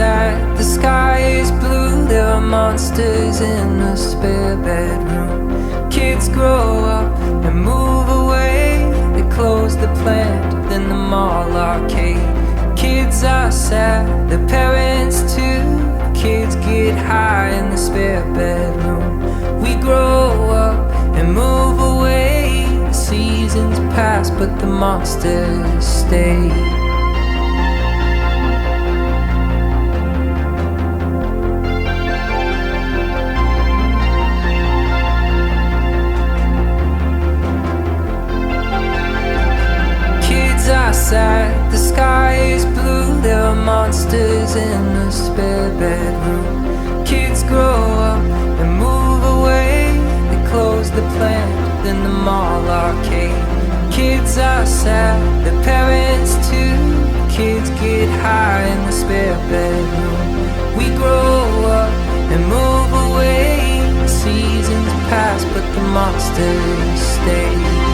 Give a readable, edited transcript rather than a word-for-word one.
sad, the sky is blue. There are monsters in the spare bedroom. Kids grow up and move away. They close the plant, then the mall arcade. Kids are sad, their parents too. Kids get high in the spare bedroom. We grow up and move away. The seasons pass, but the monsters stay. Sad, the sky is blue. There are monsters in the spare bedroom. Kids grow up and move away. They close the plant, then the mall arcade. Kids are sad, their parents too. Kids get high in the spare bedroom. We grow up and move away. The seasons pass, but the monsters stay.